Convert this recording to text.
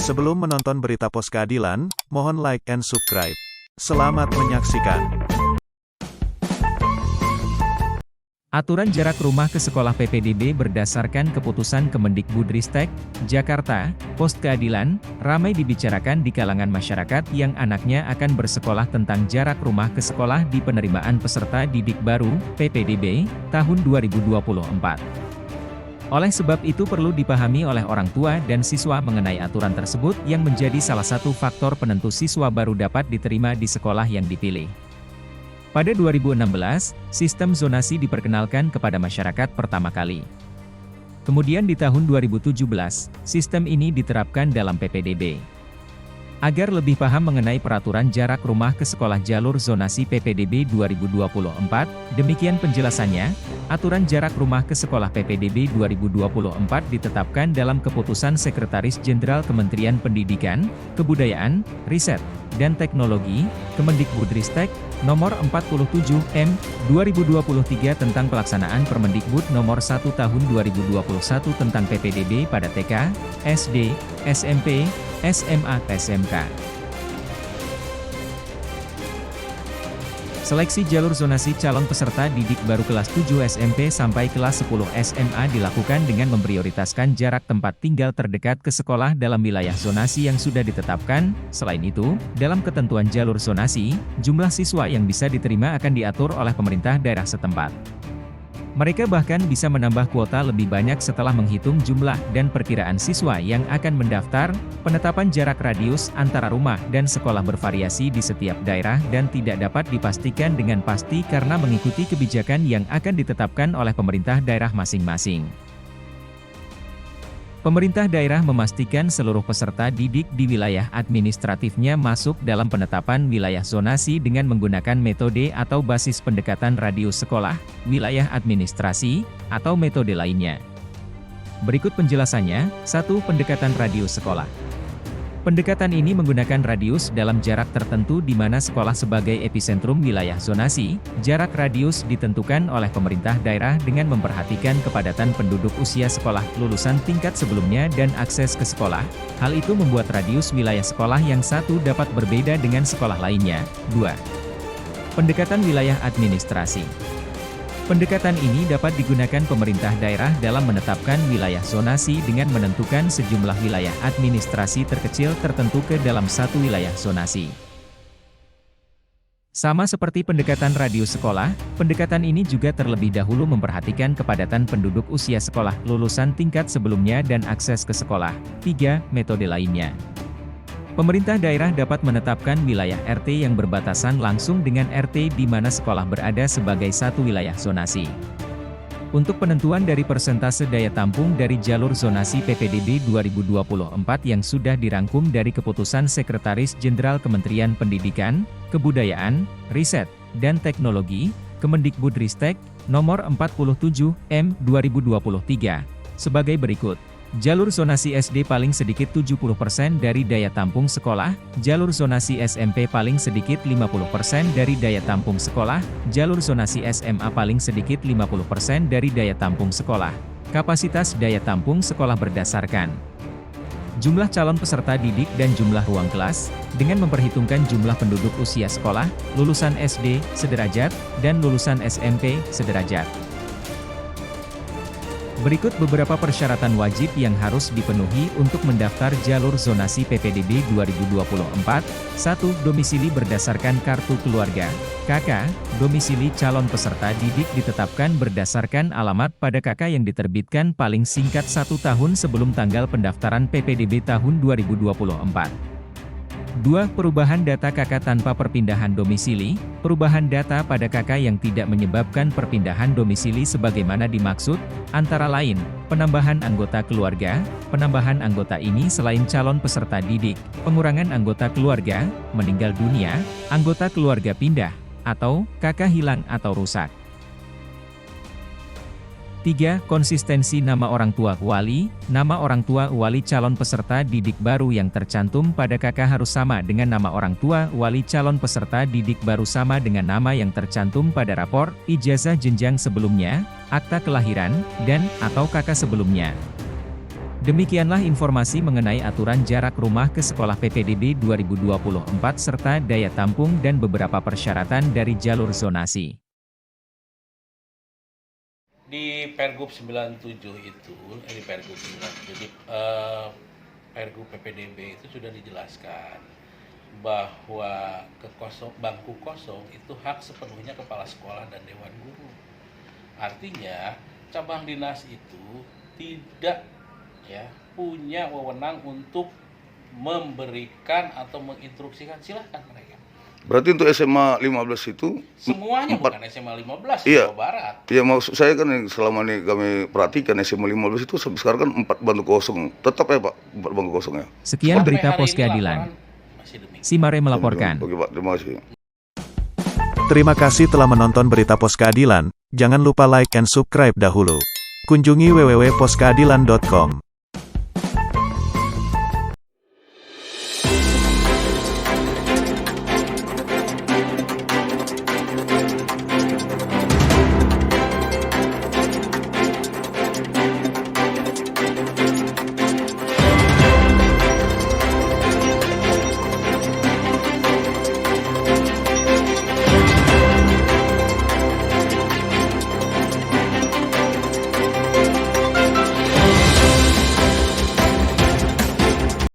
Sebelum menonton berita pos keadilan, mohon like and subscribe. Selamat menyaksikan. Aturan jarak rumah ke sekolah PPDB berdasarkan keputusan Kemendikbudristek, Jakarta, Pos Keadilan, ramai dibicarakan di kalangan masyarakat yang anaknya akan bersekolah tentang jarak rumah ke sekolah di penerimaan peserta didik baru, PPDB, tahun 2024. Oleh sebab itu perlu dipahami oleh orang tua dan siswa mengenai aturan tersebut yang menjadi salah satu faktor penentu siswa baru dapat diterima di sekolah yang dipilih. Pada 2016, sistem zonasi diperkenalkan kepada masyarakat pertama kali. Kemudian di tahun 2017, sistem ini diterapkan dalam PPDB. Agar lebih paham mengenai peraturan jarak rumah ke sekolah jalur zonasi PPDB 2024, demikian penjelasannya, aturan jarak rumah ke sekolah PPDB 2024 ditetapkan dalam Keputusan Sekretaris Jenderal Kementerian Pendidikan, Kebudayaan, Riset, dan Teknologi, Kemendikbudristek, Nomor 47 M. 2023 tentang pelaksanaan Permendikbud Nomor 1 Tahun 2021 tentang PPDB pada TK, SD, SMP, SMA, SMK. Seleksi jalur zonasi calon peserta didik baru kelas 7 SMP sampai kelas 10 SMA dilakukan dengan memprioritaskan jarak tempat tinggal terdekat ke sekolah dalam wilayah zonasi yang sudah ditetapkan. Selain itu, dalam ketentuan jalur zonasi, jumlah siswa yang bisa diterima akan diatur oleh pemerintah daerah setempat. Mereka bahkan bisa menambah kuota lebih banyak setelah menghitung jumlah dan perkiraan siswa yang akan mendaftar. Penetapan jarak radius antara rumah dan sekolah bervariasi di setiap daerah dan tidak dapat dipastikan dengan pasti karena mengikuti kebijakan yang akan ditetapkan oleh pemerintah daerah masing-masing. Pemerintah daerah memastikan seluruh peserta didik di wilayah administratifnya masuk dalam penetapan wilayah zonasi dengan menggunakan metode atau basis pendekatan radius sekolah, wilayah administrasi, atau metode lainnya. Berikut penjelasannya. 1. Pendekatan radius sekolah. Pendekatan ini menggunakan radius dalam jarak tertentu di mana sekolah sebagai epicentrum wilayah zonasi. Jarak radius ditentukan oleh pemerintah daerah dengan memperhatikan kepadatan penduduk usia sekolah lulusan tingkat sebelumnya dan akses ke sekolah. Hal itu membuat radius wilayah sekolah yang satu dapat berbeda dengan sekolah lainnya. 2. Pendekatan wilayah administrasi. Pendekatan ini dapat digunakan pemerintah daerah dalam menetapkan wilayah zonasi dengan menentukan sejumlah wilayah administrasi terkecil tertentu ke dalam satu wilayah zonasi. Sama seperti pendekatan radius sekolah, pendekatan ini juga terlebih dahulu memperhatikan kepadatan penduduk usia sekolah lulusan tingkat sebelumnya dan akses ke sekolah. 3. Metode lainnya. Pemerintah daerah dapat menetapkan wilayah RT yang berbatasan langsung dengan RT di mana sekolah berada sebagai satu wilayah zonasi. Untuk penentuan dari persentase daya tampung dari jalur zonasi PPDB 2024 yang sudah dirangkum dari Keputusan Sekretaris Jenderal Kementerian Pendidikan, Kebudayaan, Riset, dan Teknologi, Kemendikbudristek, Nomor 47 M. 2023, sebagai berikut. Jalur zonasi SD paling sedikit 70% dari daya tampung sekolah, jalur zonasi SMP paling sedikit 50% dari daya tampung sekolah, jalur zonasi SMA paling sedikit 50% dari daya tampung sekolah. Kapasitas daya tampung sekolah berdasarkan jumlah calon peserta didik dan jumlah ruang kelas, dengan memperhitungkan jumlah penduduk usia sekolah, lulusan SD, sederajat, dan lulusan SMP, sederajat. Berikut beberapa persyaratan wajib yang harus dipenuhi untuk mendaftar jalur zonasi PPDB 2024. 1. Domisili berdasarkan kartu keluarga. KK, domisili calon peserta didik ditetapkan berdasarkan alamat pada KK yang diterbitkan paling singkat 1 tahun sebelum tanggal pendaftaran PPDB tahun 2024. 2. Perubahan data KK tanpa perpindahan domisili. Perubahan data pada KK yang tidak menyebabkan perpindahan domisili sebagaimana dimaksud, antara lain, penambahan anggota keluarga, penambahan anggota ini selain calon peserta didik, pengurangan anggota keluarga, meninggal dunia, anggota keluarga pindah, atau KK hilang atau rusak. 3. Konsistensi nama orang tua wali. Nama orang tua wali calon peserta didik baru yang tercantum pada KK harus sama dengan nama orang tua wali calon peserta didik baru sama dengan nama yang tercantum pada rapor, ijazah jenjang sebelumnya, akta kelahiran, dan/atau KK sebelumnya. Demikianlah informasi mengenai aturan jarak rumah ke sekolah PPDB 2024 serta daya tampung dan beberapa persyaratan dari jalur zonasi. Di Pergub 97 itu, di Pergub 97, Pergub PPDB itu sudah dijelaskan bahwa bangku kosong itu hak sepenuhnya kepala sekolah dan dewan guru. Artinya cabang dinas itu tidak punya wewenang untuk memberikan atau menginstruksikan, silahkan mereka. Berarti untuk SMA 15 itu Semuanya bukan SMA 15 Iya. Jawa Barat. ya maksud saya kan yang selama ini kami perhatikan SMA 15 itu sampai sekarang kan 4 bangku kosong. Tetap ya Pak, 4 bangku kosong ya. Sekian Sampai berita hari Pos ini Keadilan. laporan masih demikian. Simare melaporkan. Oke Pak, terima kasih. Terima kasih telah menonton berita Pos Keadilan. Jangan lupa like and subscribe dahulu. Kunjungi www.poskeadilan.com.